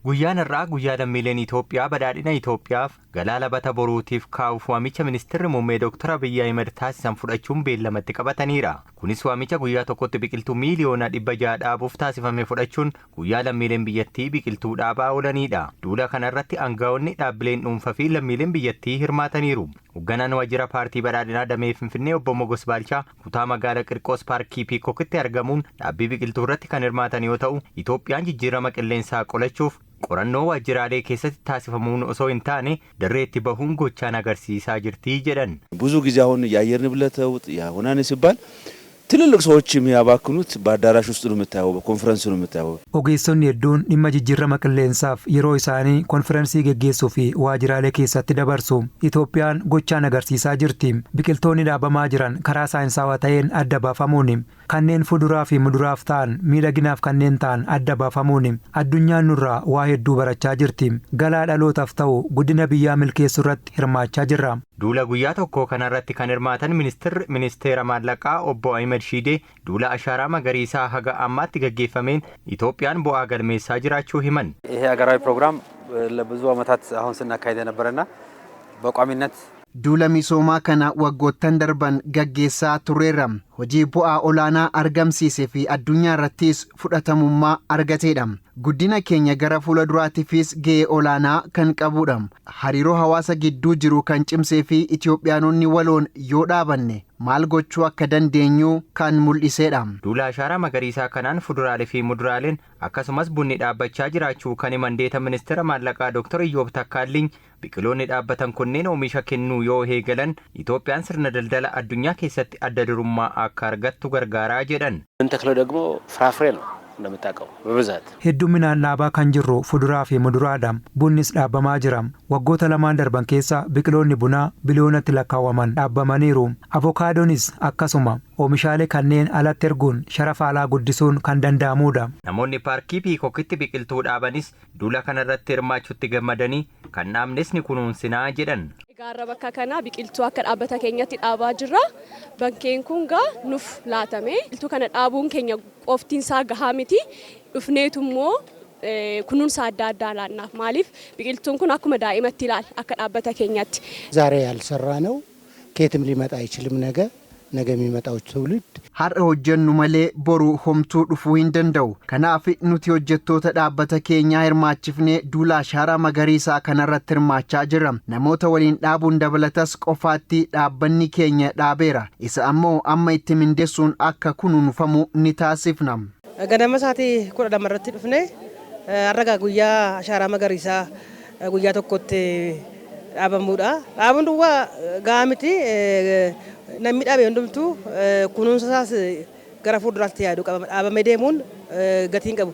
Guyyaan irraa guyyaa lammiileen Itoophiyaa badhaadhina Itoophiyaaf galaa labata boruutiif kaa'uuf waamicha ministeerri muummee Dr. Abiyyi Ahmed taasisan fudhachuun beellamatti qabataniira. Kunis waamicha guyyaa tokkotti biqiltuu miiliyoona 600 dhaabuuf taasifame fudhachuun guyyaa lammiileen biyyattii biqiltuu dhaabaa oolanidha. Duula kanarratti aangaa'onni dhaabbileen dhuunfaa fi lammiileen biyyattii hirmaataniiru. Hoogganaan waajjira paartii badhaadhinaa Damee Finfinnee obbo Mogos Baalchaa kutaa magaalaa Qirqoos paarkii Piikookitti argamuun dhaabbii biqiltuu irratti kan hirmaatan yoo ta'u, Itoophiyaan jijjiirama qilleensaa qolachuuf qorannoo waajjiraalee keessatti taasifamuun osoo hin taane dirreetti bahuun gochaan agarsiisaa jirti jedhan. ብዙ ጊዜ አሁን የአየር ንብረት ለውጥ ያሆናል ሲባል ትልልቅ ሰዎች የሚያባክኑት በአዳራሽ ውስጥ ነው የምታየው በኮንፈረንስ ነው የምታየው ogeessonni hedduun dhimma jijjiirama qilleensaaf yeroo isaanii konferensii geggeessuu fi waajjiraalee keessatti dabarsu. Itoophiyaan gochaan agarsiisaa jirti. Biqiltoonni dhaabamaa jiran karaa saayinsawaa ta'een adda baafamuun kanneen fuduraa fi muduraaf ta'an miidhaginaaf kanneen ta'an adda baafamuun addunyaan nurraa waa hedduu barachaa jirti. Galaa dhalootaaf ta'u guddina biyyaa milkeessuu irratti hirmaachaa jirra. Duula guyyaa tokko kanarratti kan hirmaatan ministeera maallaqaa obbo Ahmed Shidee duula ashaaraa magariisaa haga ammaatti gaggeeffameen Itoophiyaan bu'aa galmeessaa jiraachuu himan. ይሄ ሀገራዊ ፕሮግራም ለብዙ ዓመታት አሁን ስናካሄድ የነበረና በቋሚነት duula misoomaa kana waggoottan darban gaggeessaa turreerra. Hojii bu'aa olaanaa argamsiisee fi addunyaa irrattis fudhatamummaa argateedha. Guddina keenya gara fuula duraatiifis ga'ee olaanaa kan qabudha. Hariiroo hawaasa gidduu jiru kan cimsee fi Itoophiyaanonni waloon yoo dhaabanne maal gochuu akka dandeenyu kan mul'iseedha. Duula ashaaraa magariisaa kanaan fuduraalee fi muduraaleen akkasumas bunni dhaabbachaa jiraachuu kan himan ministeera maallaqaa Dr. Iyyoob Takkaalliin biqiloonni dhaabbatan kunneen oomisha kennuu yoo eegalan Itoophiyaan sirna daldala addunyaa keessatti adda durummaa akka argattu gargaaraa jedhan. እንተክለው ደግሞ ፍራፍሬ ነው እንደምታውቀው በብዛት hedduminaan dhaabaa kan jirru fuduraa fi muduraadha. Bunnis dhaabamaa jira. Waggoota lamaan darban keessa biqiloonni bunaa biliyoonatti lakkaawwaman dhaabamaniiru. Avokaadonis akkasuma oomishaalee kanneen alatti erguun sharafa alaa guddisuun kan danda'amudha. Namoonni paarkii Piikookitti biqiltuu dhaabanis duula kanarratti hirmaachuutti gammadanii kan dhaabnes ni kunuunsinaa jedhan. Gaarra bakka kana biqiltuu akka dhaabbata keenyatti dhaabaa jirra. Bankeen kun gaa nuuf laatame. Biqiltuu kana dhaabuun keenya qoftiinsaa gahaa miti. Dhufneetu immoo kunuunsa adda addaa laannaaf. Maaliif biqiltuun kun akkuma daa'imatti ilaala akka dhaabbata keenyatti. ዛሬ ያልሰራ ነው ከየትም ሊመጣ አይችልም ነገ የሚመጣው ትውልድ har'a hojjennu malee boru homtuu dhufuu hin danda'u. Kanaaf nuti hojjettoota dhaabbata keenyaa hirmaachifnee duula ashaaraa magariisaa kanarratti hirmaachaa jirra. Namoota waliin dhaabuun dabalatas qofaatti dhaabbanni keenya dhaabeera. Isa ammoo amma itti mindeessuun akka kunuunfamu ni taasifna. Ganama sa'aatii 10 irratti dhufne har'a guyyaa ashaaraa magariisaa guyyaa tokkotti dhaabamuudha. Dhaabuun duwwaa gahaa miti. Namni dhaabee hundumtuu kunuunsa isaas gara fuulduraatti yaadu qaba. Dhaabamee deemuun gatiin qabu.